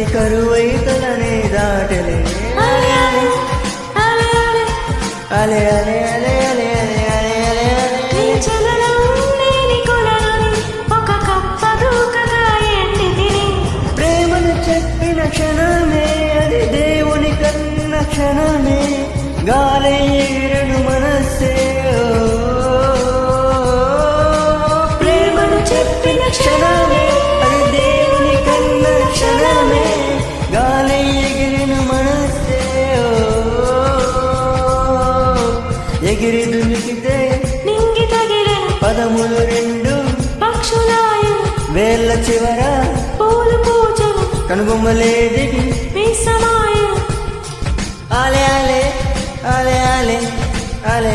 అది కరువైతలనే దాటలే అలే అలే అలే అలే అలే అలే అలే అలే అలే అలే నీ చలనం లేని కొలనుని ఒక కప్ప దూకగా ఎండి తిని ప్రేమను చెప్పిన క్షణమే అది దేవుని కన్న క్షణమే గాలి ఎగిరెను మనస్సే ప్రేమను చెప్పిన క్షణమే అది దేవుని కన్న క్షణమే గాలి ఎగిరెను మనస్సే ఎగిరి దుమికితే నింగి తగిలెను పదములు రెండు పక్షులాయు వేళ్ళ చివర పూలు పూచను కనుబొమ్మలే దిగి విసమాయు ఆలే ఆలే ఆలే ఆలే ఆలే